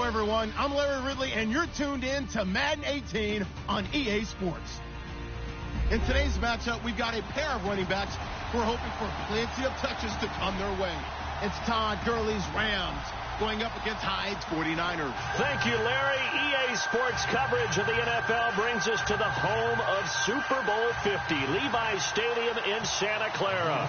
everyone. I'm Larry Ridley, and you're tuned in to Madden 18 on EA Sports. In today's matchup, we've got a pair of running backs who are hoping for plenty of touches to come their way. It's Todd Gurley's Rams going up against Hyde's 49ers. Thank you, Larry. EA Sports coverage of the NFL brings us to the home of Super Bowl 50, Levi's Stadium in Santa Clara.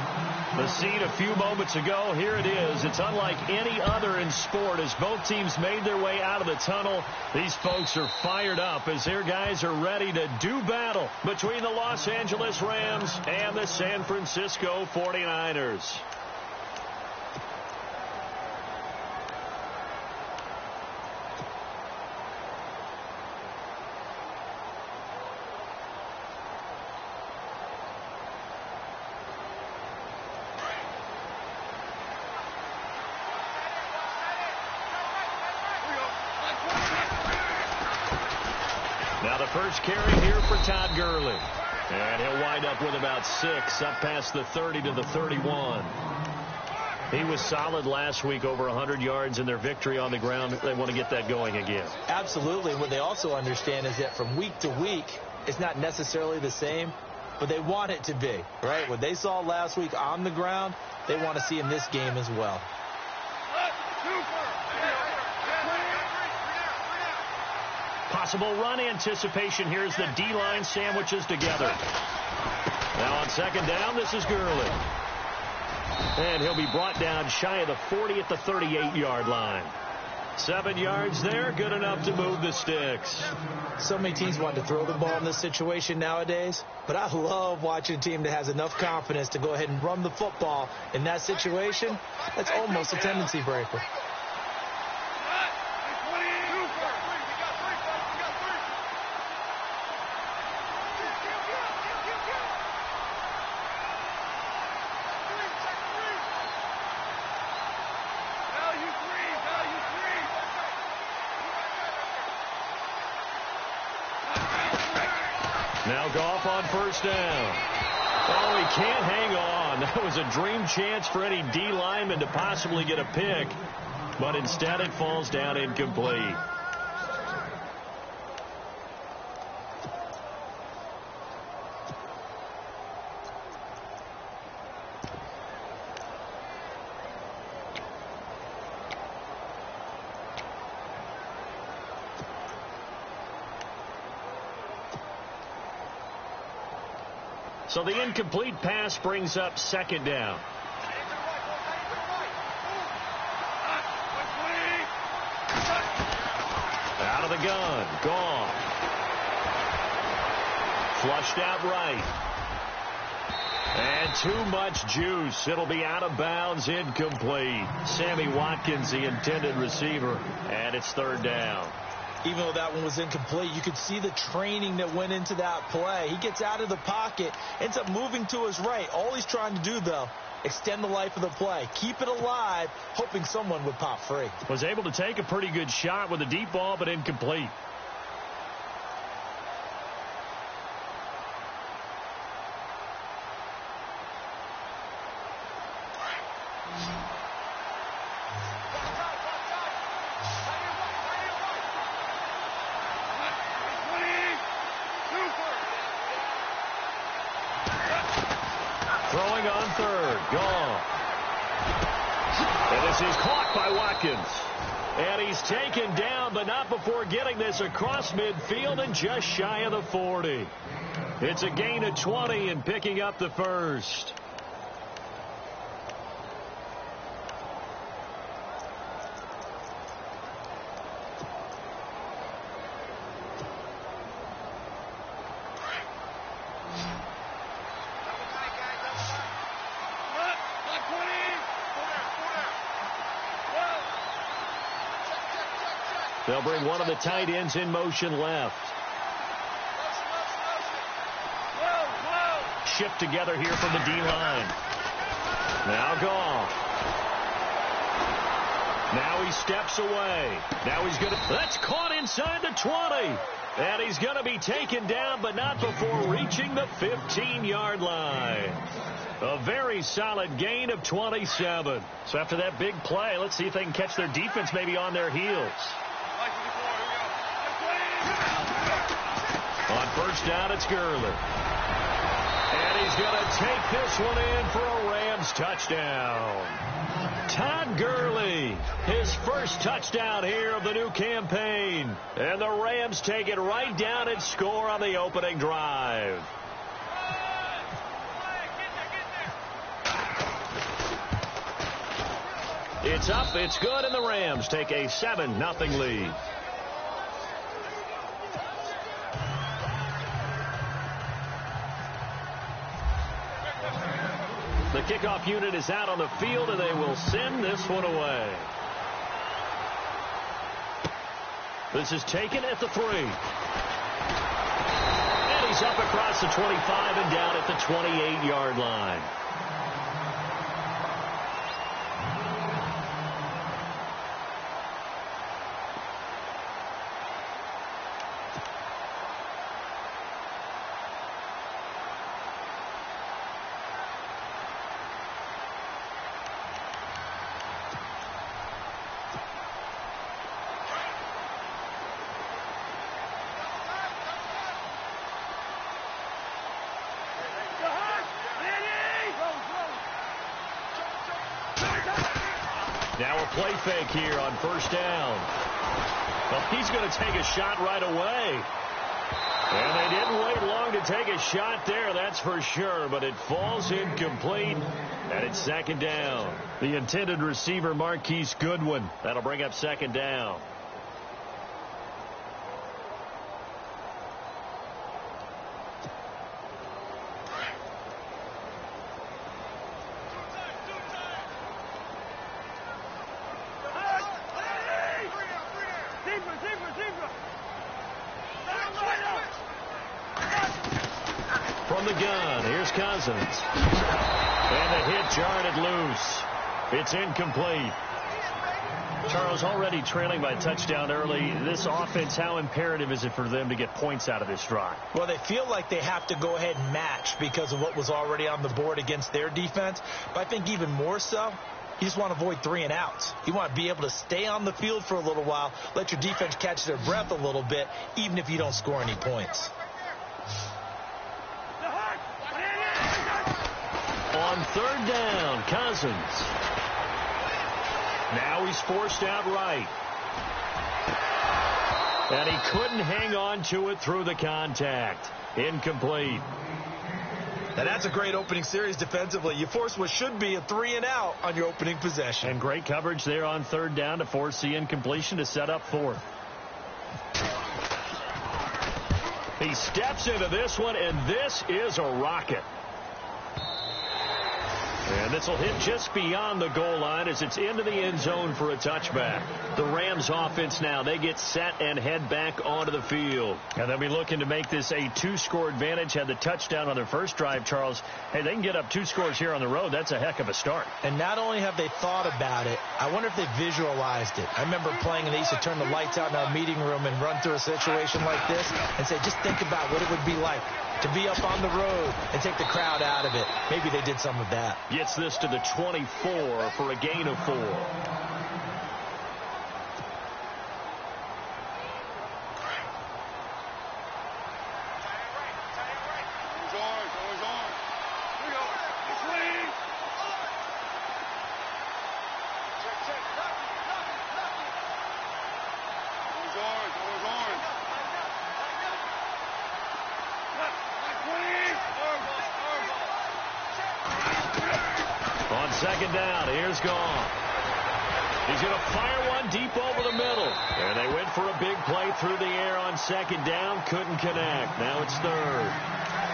The scene a few moments ago, here it is. It's unlike any other in sport as both teams made their way out of the tunnel. These folks are fired up as their guys are ready to do battle between the Los Angeles Rams and the San Francisco 49ers. Now the first carry here for Todd Gurley. And he'll wind up with about 6, up past the 30 to the 31. He was solid last week, over 100 yards in their victory on the ground. They want to get that going again. Absolutely. What they also understand is that from week to week, it's not necessarily the same, but they want it to be, right? What they saw last week on the ground, they want to see in this game as well. Possible run anticipation. Here's the D-line sandwiches together. Now on second down, this is Gurley. And he'll be brought down shy of the 40 at the 38-yard line. 7 yards there, good enough to move the sticks. So many teams want to throw the ball in this situation nowadays, but I love watching a team that has enough confidence to go ahead and run the football in that situation. That's almost a tendency breaker. Now Goff on first down. Oh, he can't hang on. That was a dream chance for any D lineman to possibly get a pick, but instead it falls down incomplete. So the incomplete pass brings up second down. Out of the gun. Gone. Flushed out right. And too much juice. It'll be out of bounds, incomplete. Sammy Watkins, the intended receiver, and it's third down. Even though that one was incomplete, you could see the training that went into that play. He gets out of the pocket, ends up moving to his right. All he's trying to do, though, extend the life of the play. Keep it alive, hoping someone would pop free. Was able to take a pretty good shot with a deep ball, but incomplete. Throwing on third. Gone. And this is caught by Watkins. And he's taken down, but not before getting this across midfield and just shy of the 40. It's a gain of 20 and picking up the first. They'll bring one of the tight ends in motion left. Shipped together here from the D-line. Now Goff. Now he steps away. Now he's going to... That's caught inside the 20. And he's going to be taken down, but not before reaching the 15-yard line. A very solid gain of 27. So after that big play, let's see if they can catch their defense maybe on their heels. On first down, it's Gurley. And he's going to take this one in for a Rams touchdown. Todd Gurley, his first touchdown here of the new campaign. And the Rams take it right down and score on the opening drive. It's up, it's good, and the Rams take a 7-0 lead. The kickoff unit is out on the field, and they will send this one away. This is taken at the 3. And he's up across the 25 and down at the 28-yard line. Now a play fake here on first down. Well, he's going to take a shot right away. And they didn't wait long to take a shot there, that's for sure. But it falls incomplete, and it's second down. The intended receiver, Marquise Goodwin. That'll bring up second down. From the gun, here's Cousins. And the hit jarred it loose. It's incomplete. Charles, already trailing by a touchdown early. This offense, how imperative is it for them to get points out of this drive? Well, they feel like they have to go ahead and match because of what was already on the board against their defense. But I think even more so, you just want to avoid 3 and outs. You want to be able to stay on the field for a little while, let your defense catch their breath a little bit, even if you don't score any points. On third down, Cousins. Now he's forced out right. And he couldn't hang on to it through the contact. Incomplete. And that's a great opening series defensively. You force what should be a 3 and out on your opening possession. And great coverage there on third down to force the incompletion to set up fourth. He steps into this one, and this is a rocket. And this will hit just beyond the goal line as it's into the end zone for a touchback. The Rams offense now, they get set and head back onto the field. And they'll be looking to make this a 2-score advantage. Had the touchdown on their first drive, Charles. Hey, they can get up 2 scores here on the road. That's a heck of a start. And not only have they thought about it, I wonder if they visualized it. I remember playing and they used to turn the lights out in our meeting room and run through a situation like this and say, just think about what it would be like to be up on the road and take the crowd out of it. Maybe they did some of that. Gets this to the 24 for a gain of 4. Second down, here's Gone. He's going to fire one deep over the middle. And they went for a big play through the air on second down. Couldn't connect. Now it's third.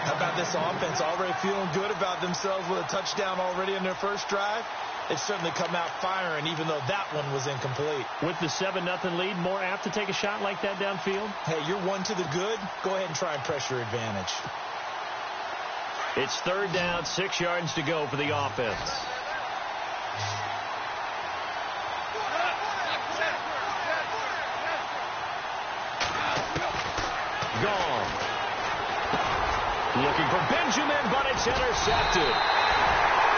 How about this offense already feeling good about themselves with a touchdown already in their first drive? They've certainly come out firing, even though that one was incomplete. With the 7-0 lead, more apt to take a shot like that downfield? Hey, you're 1 to the good. Go ahead and try and press your advantage. It's third down, 6 yards to go for the offense. Gone. Looking for Benjamin, but it's intercepted.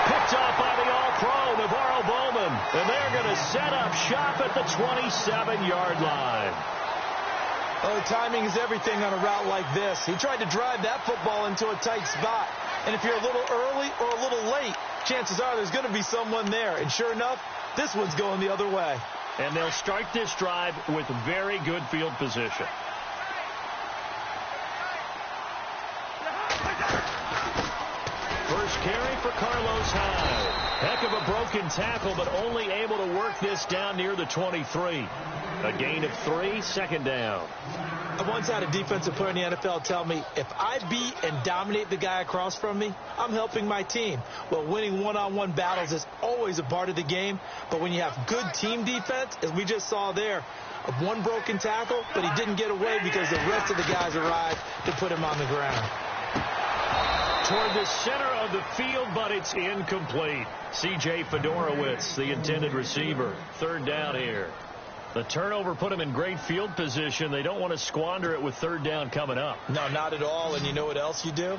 Picked off by the All-Pro, Navarro Bowman. And they're going to set up shop at the 27-yard line. Oh, the timing is everything on a route like this. He tried to drive that football into a tight spot. And if you're a little early or a little late, chances are there's going to be someone there. And sure enough, this one's going the other way. And they'll start this drive with very good field position. First carry for Carlos Hyde. Heck of a broken tackle, but only able to work this down near the 23. A gain of 3, second down. I once had a defensive player in the NFL tell me, if I beat and dominate the guy across from me, I'm helping my team. Well, winning one-on-one battles is always a part of the game, but when you have good team defense, as we just saw there, one broken tackle, but he didn't get away because the rest of the guys arrived to put him on the ground. Toward the center of the field, but it's incomplete. C.J. Fedorowicz, the intended receiver. Third down here. The turnover put him in great field position. They don't want to squander it with third down coming up. No, not at all. And you know what else you do?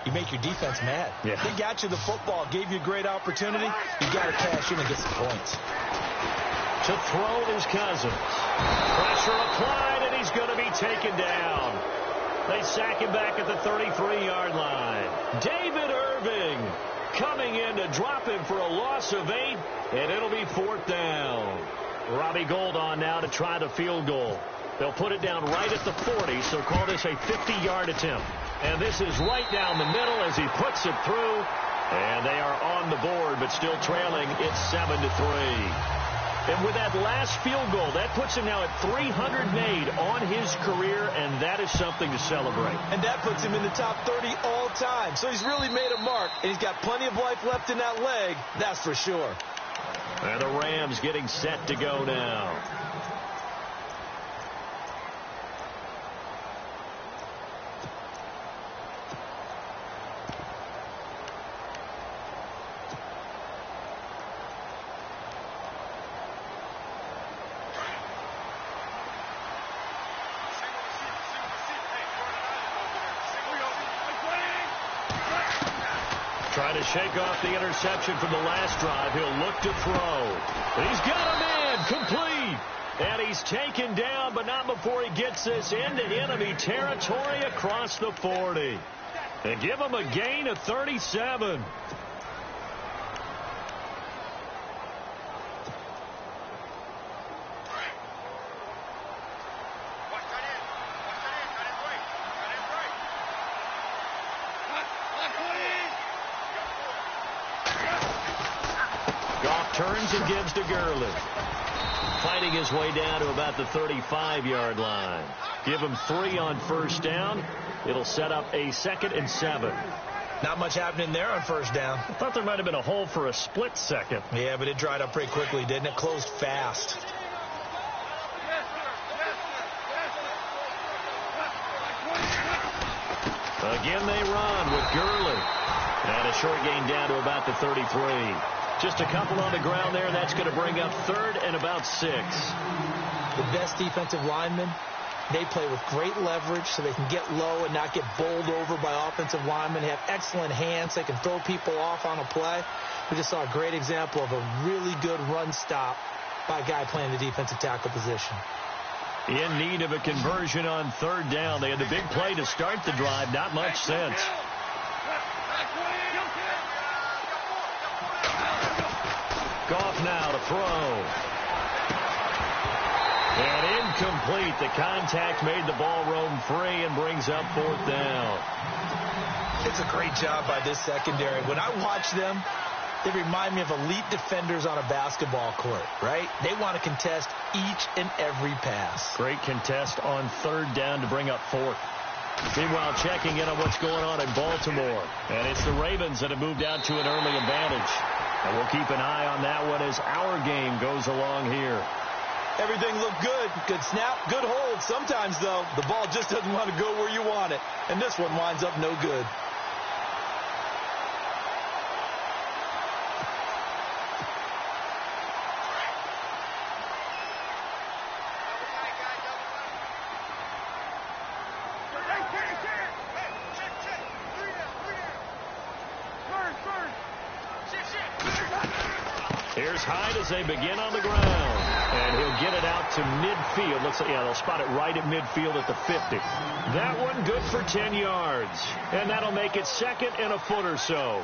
You make your defense mad. Yeah. They got you the football, gave you a great opportunity. You got to cash in and get some points. To throw is Cousins. Pressure applied, and he's going to be taken down. They sack him back at the 33-yard line. David Irving coming in to drop him for a loss of 8, and it'll be fourth down. Robbie Gould on now to try the field goal. They'll put it down right at the 40, so call this a 50-yard attempt. And this is right down the middle as he puts it through. And they are on the board, but still trailing. It's 7-3. And with that last field goal, that puts him now at 300 made on his career, and that is something to celebrate. And that puts him in the top 30 all time. So he's really made a mark, and he's got plenty of life left in that leg, that's for sure. And the Rams getting set to go now. Trying to shake off the interception from the last drive. He'll look to throw. He's got a man complete. And he's taken down, but not before he gets this into enemy territory across the 40. And give him a gain of 37. Turns and gives to Gurley. Fighting his way down to about the 35-yard line. Give him 3 on first down. It'll set up a 2nd and 7. Not much happening there on first down. I thought there might have been a hole for a split second. Yeah, but it dried up pretty quickly, didn't it? Closed fast. Again they run with Gurley. And a short gain down to about the 33. Just a couple on the ground there. That's going to bring up 3rd and about 6. The best defensive linemen, they play with great leverage so they can get low and not get bowled over by offensive linemen. They have excellent hands. They can throw people off on a play. We just saw a great example of a really good run stop by a guy playing the defensive tackle position. In need of a conversion on 3rd down. They had the big play to start the drive. Not much sense. Goff now to throw. And incomplete. The contact made the ball roam free and brings up 4th down. It's a great job by this secondary. When I watch them, they remind me of elite defenders on a basketball court, right? They want to contest each and every pass. Great contest on 3rd down to bring up 4th. Meanwhile, checking in on what's going on in Baltimore. And it's the Ravens that have moved out to an early advantage. And we'll keep an eye on that one as our game goes along here. Everything looked good. Good snap, good hold. Sometimes, though, the ball just doesn't want to go where you want it. And this one winds up no good. Here's tight as they begin on the ground. And he'll get it out to midfield. Looks like, yeah, they'll spot it right at midfield at the 50. That one good for 10 yards. And that'll make it second and a foot or so.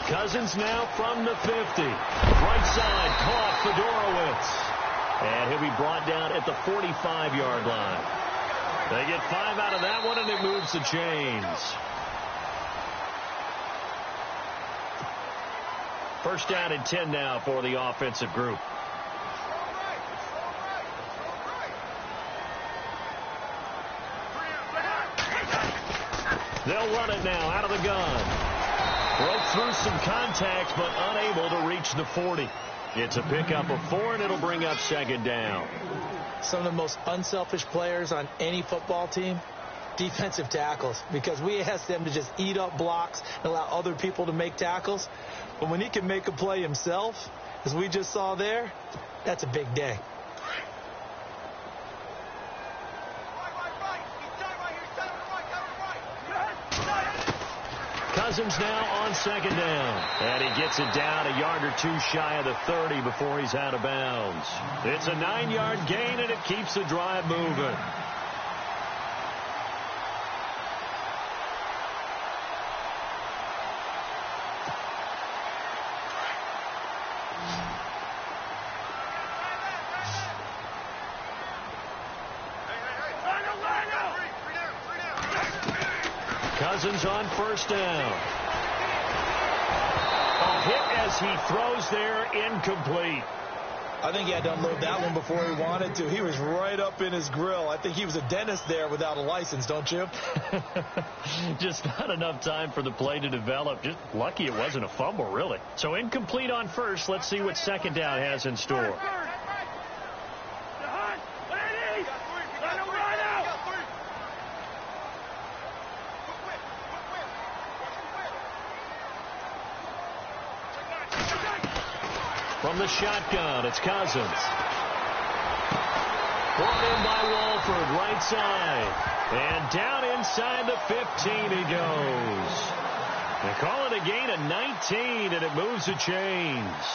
Cousins now from the 50. Right side, caught Fedorowicz. And he'll be brought down at the 45-yard line. They get 5 out of that one, and it moves the chains. First down and 10 now for the offensive group. They'll run it now out of the gun. Broke through some contacts, but unable to reach the 40. It's a pickup of 4, and it'll bring up second down. Some of the most unselfish players on any football team, defensive tackles, because we ask them to just eat up blocks and allow other people to make tackles. But when he can make a play himself, as we just saw there, that's a big day. Cousins now on second down. And he gets it down a yard or two shy of the 30 before he's out of bounds. It's a 9-yard gain, and it keeps the drive moving. Cousins on first down. A hit as he throws there, incomplete. I think he had to unload that one before he wanted to. He was right up in his grill. I think he was a dentist there without a license, don't you? Just not enough time for the play to develop. Just lucky it wasn't a fumble, really. So incomplete on first. Let's see what second down has in store. From the shotgun, it's Cousins. Brought in by Walford, right side. And down inside the 15 he goes. They call it a gain of 19, and it moves the chains.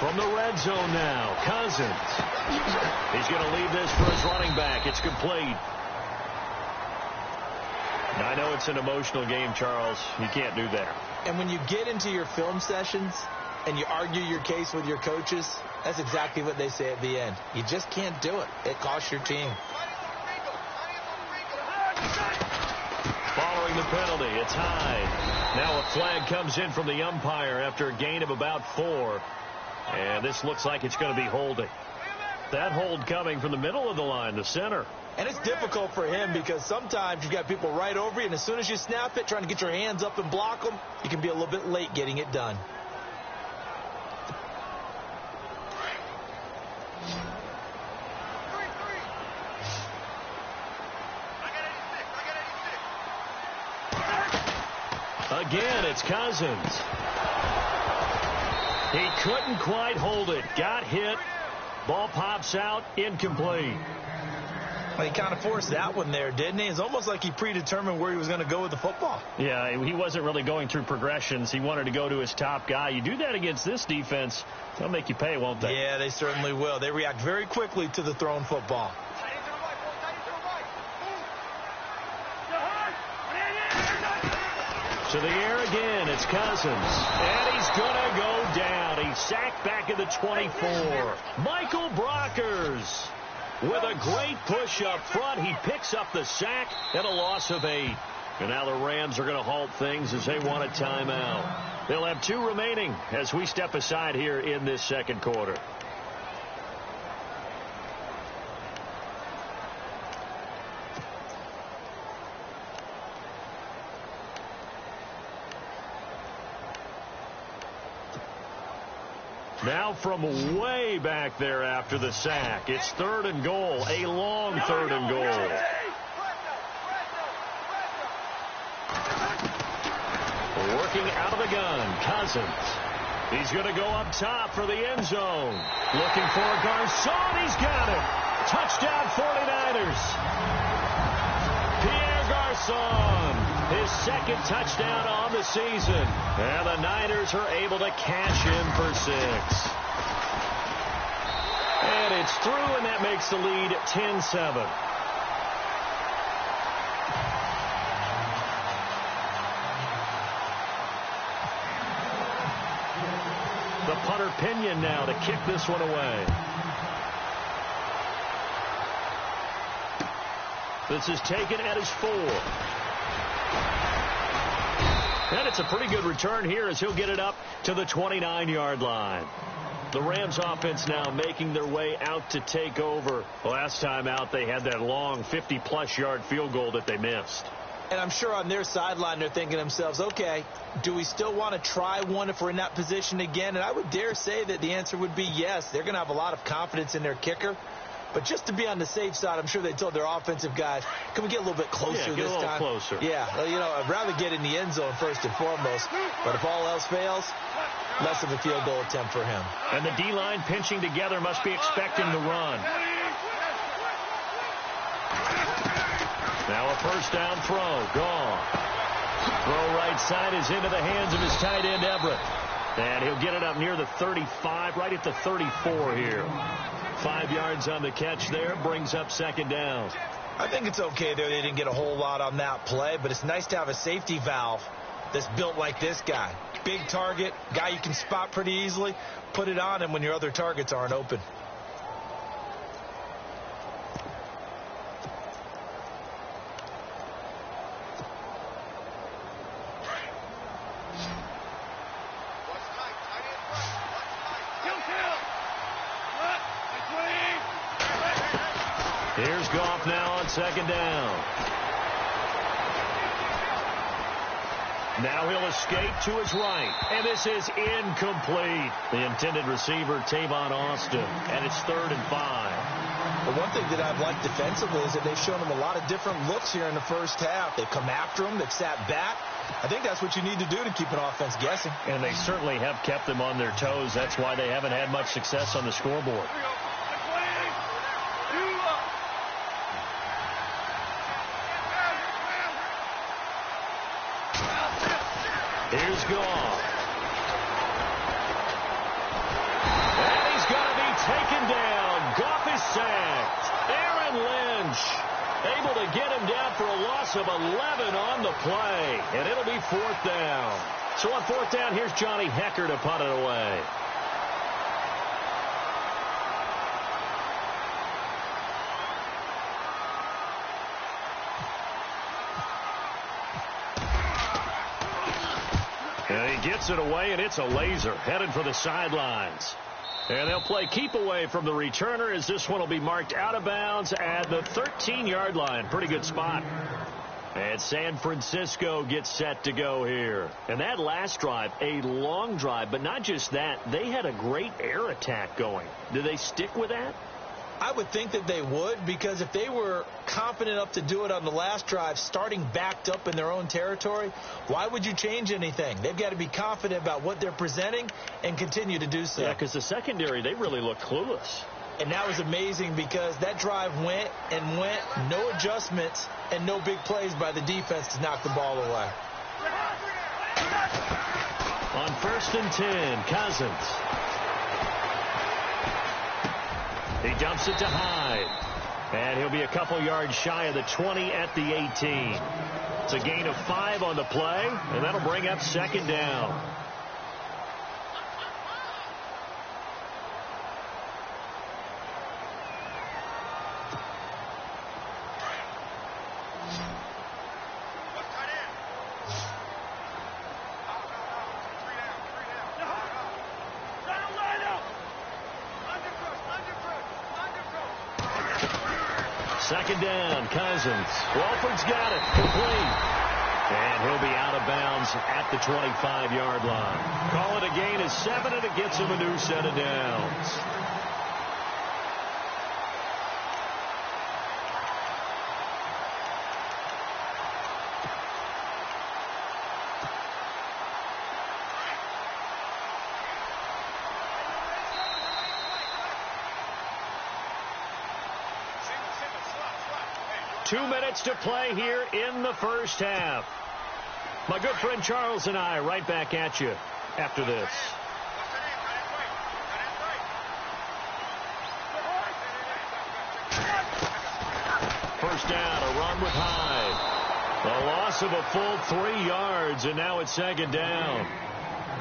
From the red zone now, Cousins. He's going to leave this for his running back. It's complete. Now, I know it's an emotional game, Charles. You can't do that. And when you get into your film sessions and you argue your case with your coaches, that's exactly what they say at the end. You just can't do it. It costs your team. Following the penalty, it's high. Now a flag comes in from the umpire after a gain of about 4. And this looks like it's going to be holding. That hold coming from the middle of the line, the center. And it's difficult for him because sometimes you've got people right over you, and as soon as you snap it, trying to get your hands up and block them, you can be a little bit late getting it done. Again, it's Cousins. He couldn't quite hold it. Got hit. Ball pops out. Incomplete. Well, he kind of forced that one there, didn't he? It's almost like he predetermined where he was going to go with the football. Yeah, he wasn't really going through progressions. He wanted to go to his top guy. You do that against this defense, they'll make you pay, won't they? Yeah, they certainly will. They react very quickly to the thrown football. To the air again, it's Cousins. And he's going to go down. He's sacked back at the 24. Michael Brockers with a great push up front. He picks up the sack and a loss of 8. And now the Rams are going to halt things as they want a timeout. They'll have 2 remaining as we step aside here in this second quarter. Now from way back there after the sack. It's 3rd and goal, a long 3rd and goal. Working out of the gun, Cousins. He's going to go up top for the end zone. Looking for Garcon. He's got it. Touchdown 49ers. Pierre Garcon, his 2nd touchdown on the season. And the Niners are able to cash in for 6. And it's through, and that makes the lead 10-7. The punter Pinion now to kick this one away. This is taken at his 4. And it's a pretty good return here as he'll get it up to the 29-yard line. The Rams offense now making their way out to take over. Last time out, they had that long 50-plus yard field goal that they missed. And I'm sure on their sideline they're thinking to themselves, okay, do we still want to try one if we're in that position again? And I would dare say that the answer would be yes. They're going to have a lot of confidence in their kicker. But just to be on the safe side, I'm sure they told their offensive guys, can we get a little bit closer this time? Get a little closer. Yeah, you know, I'd rather get in the end zone first and foremost. But if all else fails, less of a field goal attempt for him. And the D-line pinching together must be expecting the run. Now a 1st down throw. Gone. Throw right side is into the hands of his tight end, Everett. And he'll get it up near the 35, right at the 34 here. 5 yards on the catch there. Brings up 2nd down. I think it's okay there. They didn't get a whole lot on that play, but it's nice to have a safety valve that's built like this guy. Big target, guy you can spot pretty easily. Put it on him when your other targets aren't open. Here's Goff now on 2nd down. Now he'll escape to his right. And this is incomplete. The intended receiver, Tavon Austin. And it's 3rd and 5. But one thing that I've liked defensively is that they've shown him a lot of different looks here in the first half. They've come after him. They've sat back. I think that's what you need to do to keep an offense guessing. And they certainly have kept them on their toes. That's why they haven't had much success on the scoreboard. Here's Goff. And he's going to be taken down. Goff is sacked. Aaron Lynch able to get him down for a loss of 11 on the play. And it'll be 4th down. So on 4th down, here's Johnny Hecker to punt it away. And he gets it away, and it's a laser headed for the sidelines. And they'll play keep away from the returner as this one will be marked out of bounds at the 13-yard line. Pretty good spot. And San Francisco gets set to go here. And that last drive, a long drive, but not just that. They had a great air attack going. Do they stick with that? I would think that they would, because if they were confident enough to do it on the last drive, starting backed up in their own territory, why would you change anything? They've got to be confident about what they're presenting and continue to do so. Yeah, because the secondary, they really looked clueless. And that was amazing because that drive went and went, no adjustments and no big plays by the defense to knock the ball away. On 1st and 10, Cousins. He dumps it to Hyde. And he'll be a couple yards shy of the 20 at the 18. It's a gain of 5 on the play, and that'll bring up 2nd down. Second down, Cousins. Walford's got it. Complete. And he'll be out of bounds at the 25-yard line. Call it a gain of 7, and it gets him a new set of downs. Two minutes to play here in the first half. My good friend Charles and I right back at you after this. First down, a run with Hyde. A loss of a full 3 yards, and now it's second down.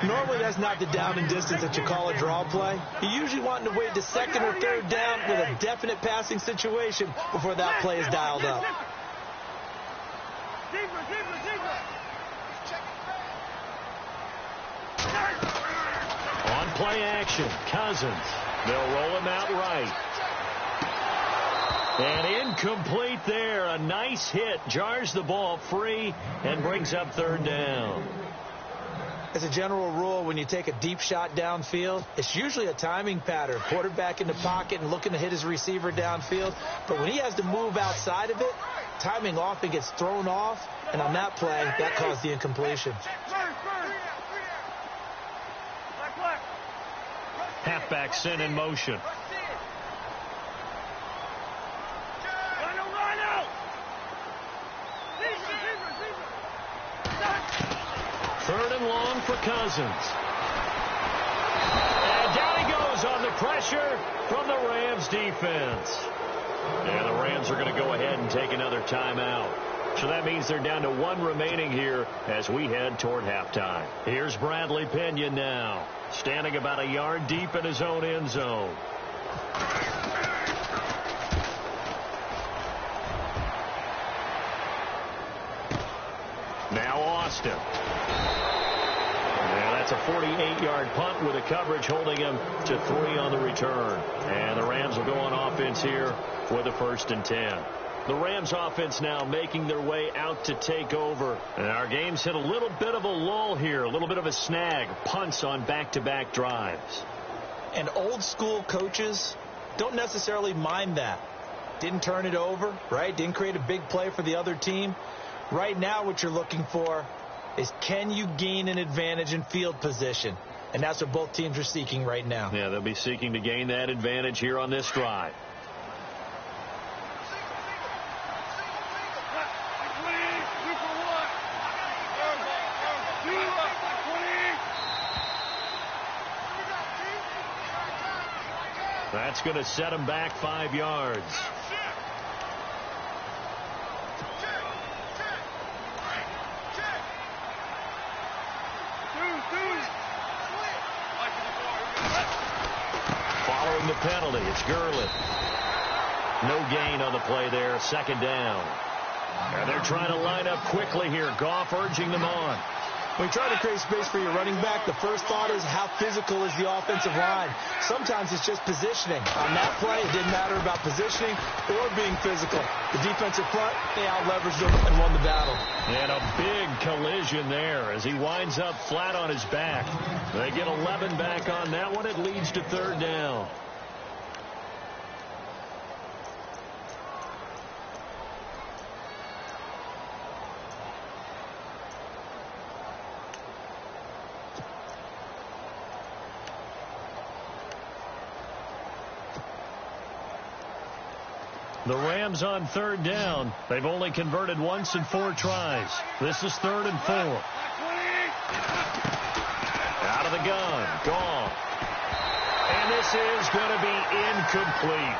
Normally, that's not the down and distance that you call a draw play. You're usually wanting to wait to second or third down with a definite passing situation before that play is dialed up. On play action, Cousins. They'll roll him out right. And incomplete there. A nice hit. Jars the ball free and brings up third down. As a general rule, when you take a deep shot downfield, it's usually a timing pattern. Quarterback in the pocket and looking to hit his receiver downfield. But when he has to move outside of it, timing often gets thrown off. And on that play, that caused the incompletion. Halfback sent in motion. Third and long for Cousins. And down he goes on the pressure from the Rams defense. And the Rams are going to go ahead and take another timeout. So that means they're down to 1 remaining here as we head toward halftime. Here's Bradley Pinion now, standing about a yard deep in his own end zone. Now Austin. Yeah, that's a 48-yard punt with a coverage holding him to 3 on the return. And the Rams will go on offense here with a 1st and 10. The Rams offense now making their way out to take over. And our game's hit a little bit of a lull here, a little bit of a snag. Punts on back-to-back drives. And old-school coaches don't necessarily mind that. Didn't turn it over, right? Didn't create a big play for the other team. Right now what you're looking for is, can you gain an advantage in field position? And that's what both teams are seeking right now. Yeah, they'll be seeking to gain that advantage here on this drive. That's going to set him back 5 yards. Following the penalty, it's Gurley. No gain on the play there, second down. And they're trying to line up quickly here. Goff urging them on. When you try to create space for your running back, the first thought is, how physical is the offensive line? Sometimes it's just positioning. On that play, it didn't matter about positioning or being physical. The defensive front, they out-leveraged him and won the battle. And a big collision there as he winds up flat on his back. They get 11 back on that one. It leads to third down. The Rams on third down. They've only converted once in 4 tries. This is 3rd and 4. Out of the gun. Gone. And this is going to be incomplete.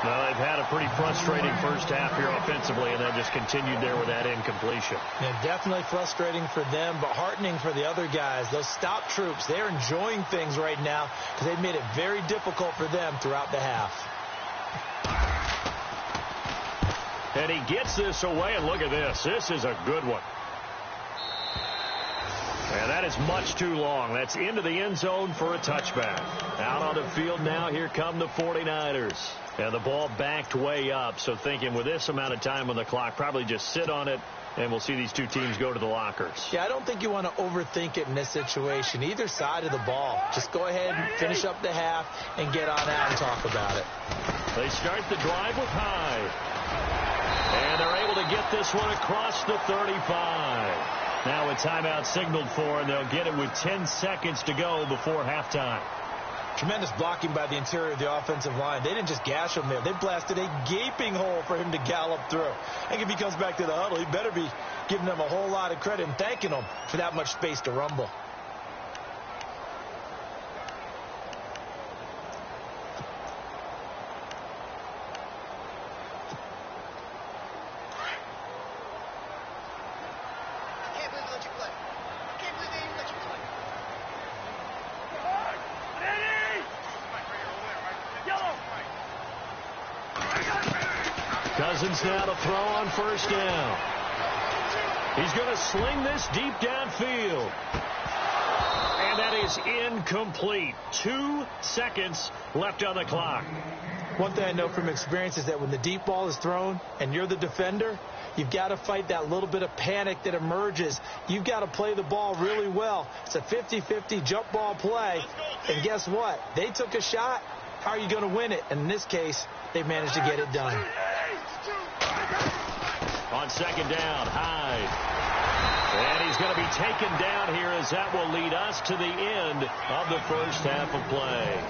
Now, they've had a pretty frustrating first half here offensively, and they just continued there with that incompletion. Yeah, definitely frustrating for them, but heartening for the other guys. Those stop troops, they're enjoying things right now because they've made it very difficult for them throughout the half. And he gets this away, and look at this. This is a good one. And that is much too long. That's into the end zone for a touchback. Out on the field now, here come the 49ers. And the ball backed way up, so thinking with this amount of time on the clock, probably just sit on it, and we'll see these two teams go to the lockers. Yeah, I don't think you want to overthink it in this situation. Either side of the ball. Just go ahead and finish up the half and get on out and talk about it. They start the drive with Hyde. And they're able to get this one across the 35. Now a timeout signaled for, and they'll get it with 10 seconds to go before halftime. Tremendous blocking by the interior of the offensive line. They didn't just gash him there. They blasted a gaping hole for him to gallop through. I think if he comes back to the huddle, he better be giving them a whole lot of credit and thanking them for that much space to rumble. Cousins now to throw on first down. He's going to sling this deep downfield. And that is incomplete. 2 seconds left on the clock. One thing I know from experience is that when the deep ball is thrown and you're the defender, you've got to fight that little bit of panic that emerges. You've got to play the ball really well. It's a 50-50 jump ball play. And guess what? They took a shot. How are you going to win it? And in this case, they managed to get it done. On second down, Hyde. And he's going to be taken down here as that will lead us to the end of the first half of play.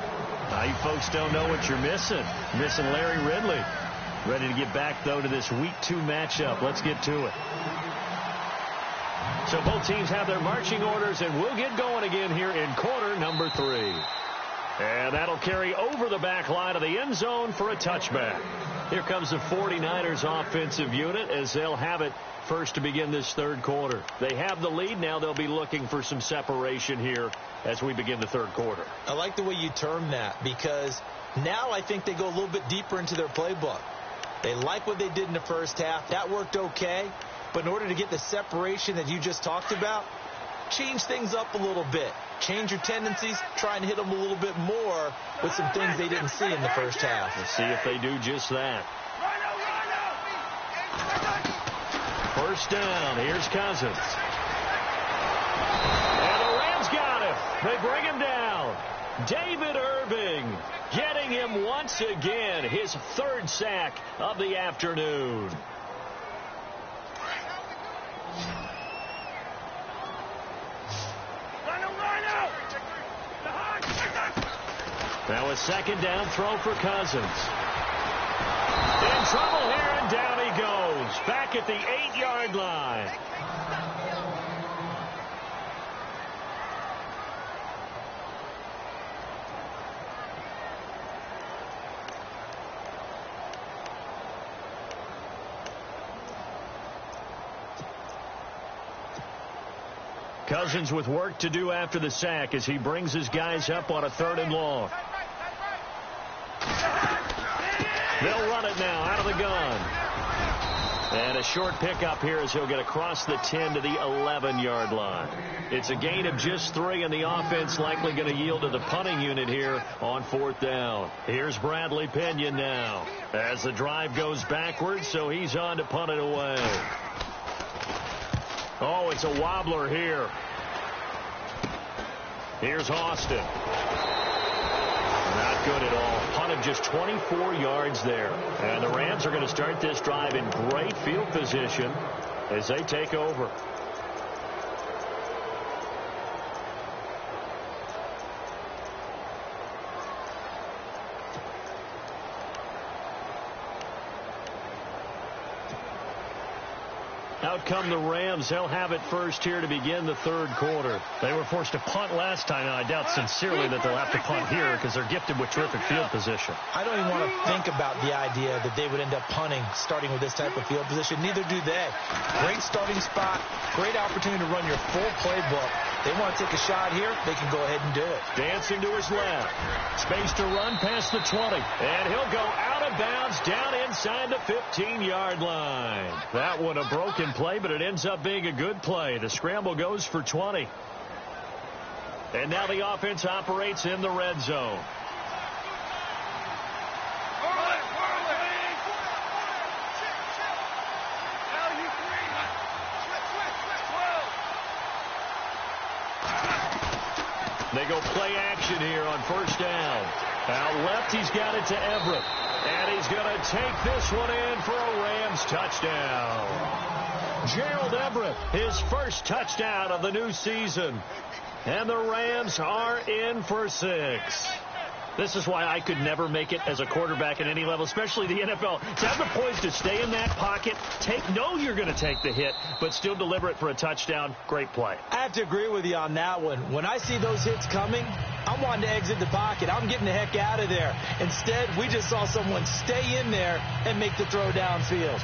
Now, you folks don't know what you're missing. Missing Larry Ridley. Ready to get back, though, to this Week 2 matchup. Let's get to it. So both teams have their marching orders, and we'll get going again here in quarter number 3. And that'll carry over the back line of the end zone for a touchback. Here comes the 49ers offensive unit as they'll have it first to begin this third quarter. They have the lead. Now they'll be looking for some separation here as we begin the third quarter. I like the way you term that because now I think they go a little bit deeper into their playbook. They like what they did in the first half. That worked okay. But in order to get the separation that you just talked about, change things up a little bit. Change your tendencies. Try and hit them a little bit more with some things they didn't see in the first half. Let's see if they do just that. First down. Here's Cousins. And the Rams got him. They bring him down. David Irving getting him once again. His third sack of the afternoon. Now a second down throw for Cousins. In trouble here, and down he goes. Back at the 8-yard line. Cousins with work to do after the sack as he brings his guys up on a 3rd and long. They'll run it now out of the gun. And a short pickup here as he'll get across the 10 to the 11-yard line. It's a gain of just 3, and the offense likely going to yield to the punting unit here on 4th down. Here's Bradley Pinion now as the drive goes backwards, so he's on to punt it away. Oh, it's a wobbler here. Here's Austin. Not good at all. Punt of just 24 yards there. And the Rams are going to start this drive in great field position as they take over. Out come the Rams. They'll have it first here to begin the third quarter. They were forced to punt last time, and I doubt sincerely that they'll have to punt here because they're gifted with terrific field position. I don't even want to think about the idea that they would end up punting starting with this type of field position. Neither do they. Great starting spot. Great opportunity to run your full playbook. They want to take a shot here. They can go ahead and do it. Dancing to his left. Space to run past the 20. And he'll go out of bounds down inside the 15-yard line. That one a broken play, but it ends up being a good play. The scramble goes for 20. And now the offense operates in the red zone. They go play action here on first down. Out left, he's got it to Everett. And he's going to take this one in for a Rams touchdown. Gerald Everett, his first touchdown of the new season. And the Rams are in for 6. This is why I could never make it as a quarterback at any level, especially the NFL. To have the poise to stay in that pocket, know you're going to take the hit, but still deliver it for a touchdown. Great play. I have to agree with you on that one. When I see those hits coming, I'm wanting to exit the pocket. I'm getting the heck out of there. Instead, we just saw someone stay in there and make the throw downfield.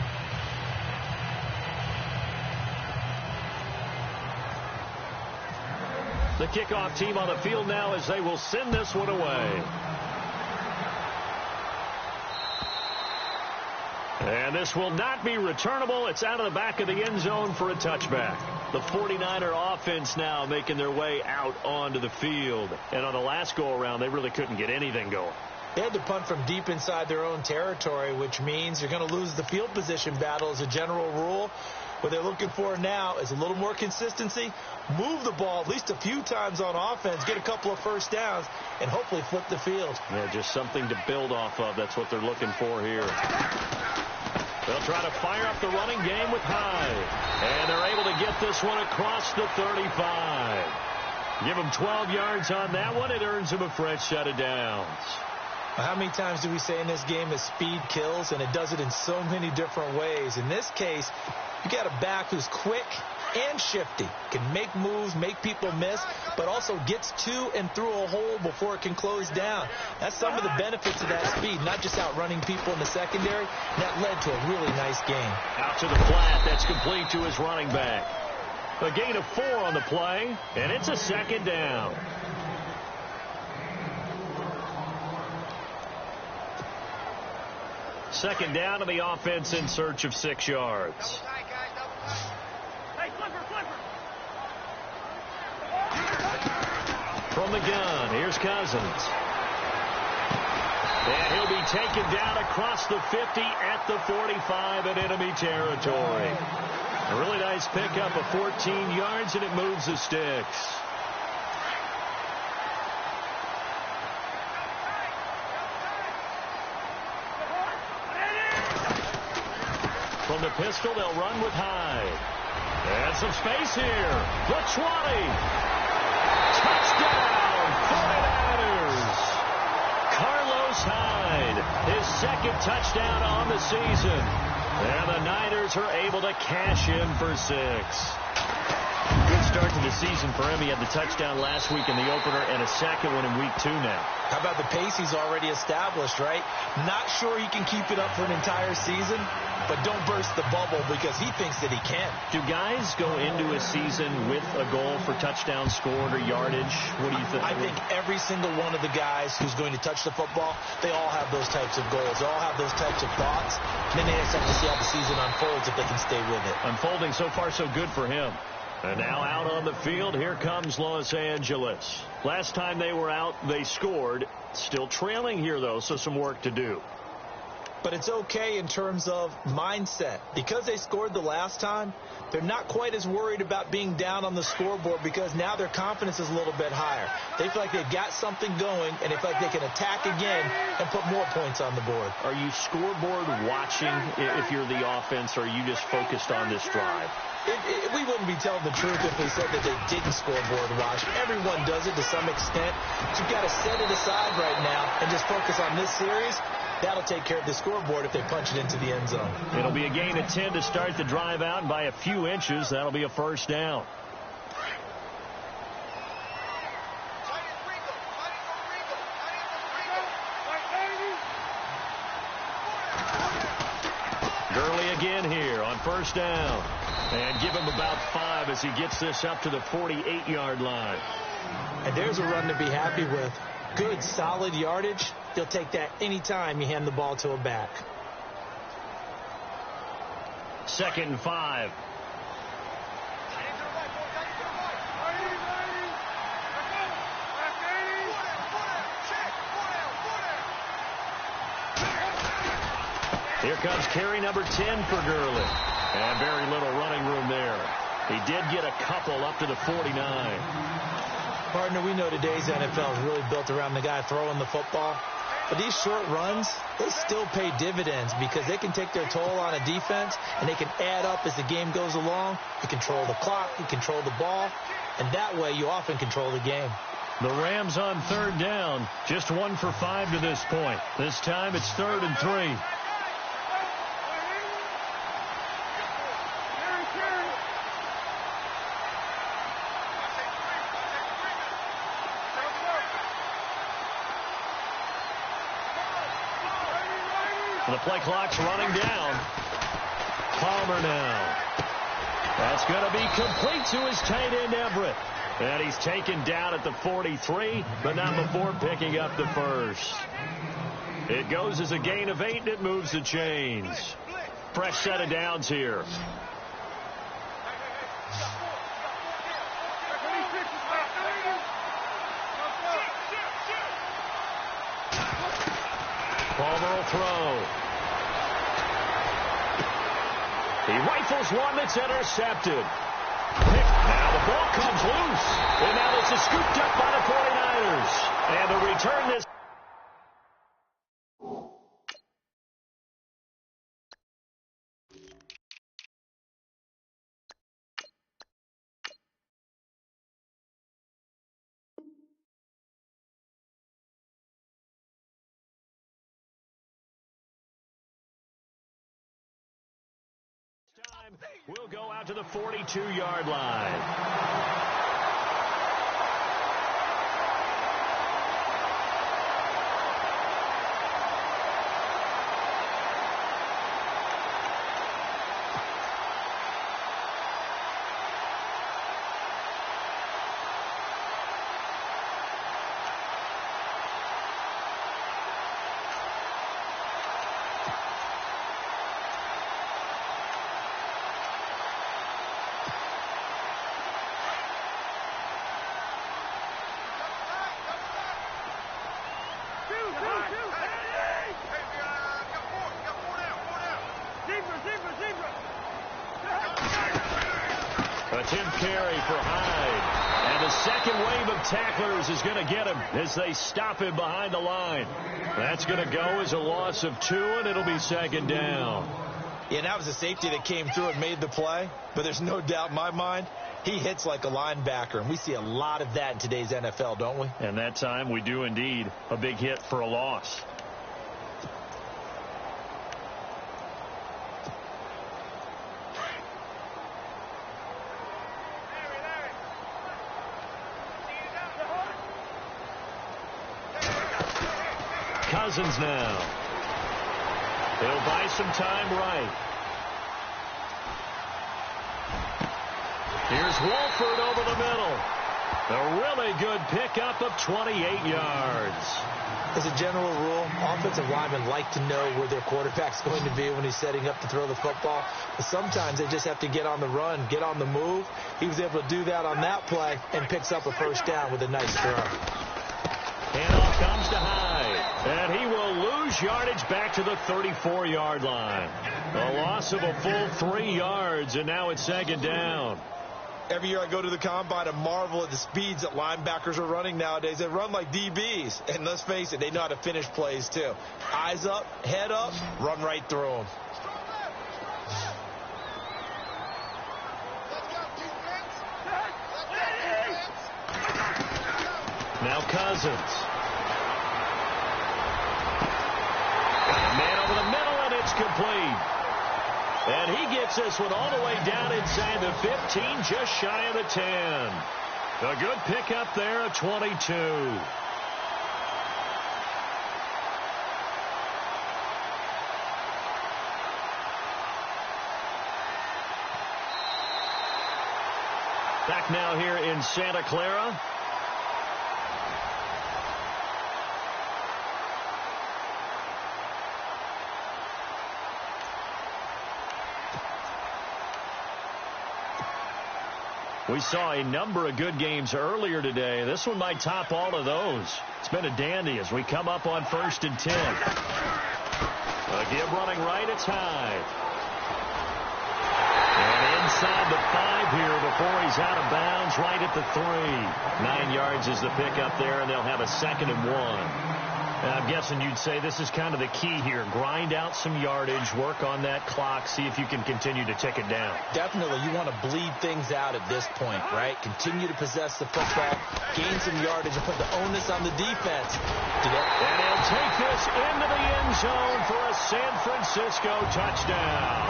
The kickoff team on the field now as they will send this one away. And this will not be returnable. It's out of the back of the end zone for a touchback. The 49er offense now making their way out onto the field. And on the last go-around, they really couldn't get anything going. They had to punt from deep inside their own territory, which means you're going to lose the field position battle as a general rule. What they're looking for now is a little more consistency, move the ball at least a few times on offense, get a couple of first downs, and hopefully flip the field. Yeah, just something to build off of. That's what they're looking for here. They'll try to fire up the running game with Hyde. And they're able to get this one across the 35. Give them 12 yards on that one. It earns them a fresh set of downs. How many times do we say in this game that speed kills, and it does it in so many different ways? In this case, you got a back who's quick and shifty, can make moves, make people miss, but also gets to and through a hole before it can close down. That's some of the benefits of that speed, not just outrunning people in the secondary. That led to a really nice game. Out to the flat. That's complete to his running back. A gain of 4 on the play, and it's a second down. Second down to the offense in search of 6 yards. From the gun, here's Cousins. And he'll be taken down across the 50 at the 45 in enemy territory. A really nice pickup of 14 yards, and it moves the sticks. From the pistol, they'll run with Hyde. And some space here. The 20. Touchdown, 49ers. Carlos Hyde, his second touchdown on the season. And the Niners are able to cash in for 6. Good start to the season for him. He had the touchdown last week in the opener and a second one in week 2 now. How about the pace he's already established, right? Not sure he can keep it up for an entire season, but don't burst the bubble because he thinks that he can. Do guys go into a season with a goal for touchdown scored or yardage? What do you think? I think every single one of the guys who's going to touch the football, they all have those types of goals. They all have those types of thoughts. And then they just have to see how the season unfolds if they can stay with it. Unfolding so far so good for him. And now out on the field, here comes Los Angeles. Last time they were out, they scored. Still trailing here, though, so some work to do. But it's okay in terms of mindset. Because they scored the last time, they're not quite as worried about being down on the scoreboard because now their confidence is a little bit higher. They feel like they've got something going, and they feel like they can attack again and put more points on the board. Are you scoreboard watching if you're the offense, or are you just focused on this drive? We wouldn't be telling the truth if we said that they didn't scoreboard watch. Everyone does it to some extent. But you've got to set it aside right now and just focus on this series. That'll take care of the scoreboard if they punch it into the end zone. It'll be a gain of 10 to start the drive out, and by a few inches, that'll be a first down. Gurley again here on first down. And give him about 5 as he gets this up to the 48-yard line. And there's a run to be happy with. Good, solid yardage. They'll take that anytime you hand the ball to a back. 2nd and 5. Here comes carry number 10 for Gurley. And very little running room there. He did get a couple up to the 49. Partner, we know today's NFL is really built around the guy throwing the football. But these short runs, they still pay dividends because they can take their toll on a defense, and they can add up as the game goes along. You control the clock, you control the ball, and that way you often control the game. The Rams on third down, just 1 for 5 to this point. This time it's 3rd and 3. The play clock's running down. Palmer now. That's going to be complete to his tight end, Everett. And he's taken down at the 43, but not before picking up the first. It goes as a gain of 8, and it moves the chains. Fresh set of downs here. Palmer will throw. He rifles one that's intercepted. Now the ball comes loose. And now this is scooped up by the 49ers. And the return this. Time we'll go out to the 42-yard line. Attempt carry for Hyde. And the second wave of tacklers is going to get him as they stop him behind the line. That's going to go as a loss of 2, and it'll be 2nd down. Yeah, and that was a safety that came through and made the play. But there's no doubt in my mind, he hits like a linebacker. And we see a lot of that in today's NFL, don't we? And that time we do indeed. A big hit for a loss. Cousins now. He'll buy some time right. Here's Wolford over the middle. A really good pickup of 28 yards. As a general rule, offensive linemen like to know where their quarterback's going to be when he's setting up to throw the football. But sometimes they just have to get on the run, get on the move. He was able to do that on that play and picks up a first down with a nice throw. Handoff comes to Hyde. And he will lose yardage back to the 34-yard line. A loss of a full 3 yards, and now it's 2nd down. Every year I go to the combine and marvel at the speeds that linebackers are running nowadays. They run like DBs. And let's face it, they know how to finish plays too. Eyes up, head up, run right through them. Now Cousins. Man over the middle, and it's complete. And he gets this one all the way down inside the 15, just shy of the 10. A good pickup there at 22. Back now here in Santa Clara. We saw a number of good games earlier today. This one might top all of those. It's been a dandy as we come up on 1st and 10. A give running right, it's Hyde. And inside the 5 here before he's out of bounds, right at the 3. 9 yards is the pickup there, and they'll have a 2nd and 1. I'm guessing you'd say this is kind of the key here. Grind out some yardage, work on that clock, see if you can continue to tick it down. Definitely, you want to bleed things out at this point, right? Continue to possess the football, gain some yardage, and put the onus on the defense. And he'll take this into the end zone for a San Francisco touchdown.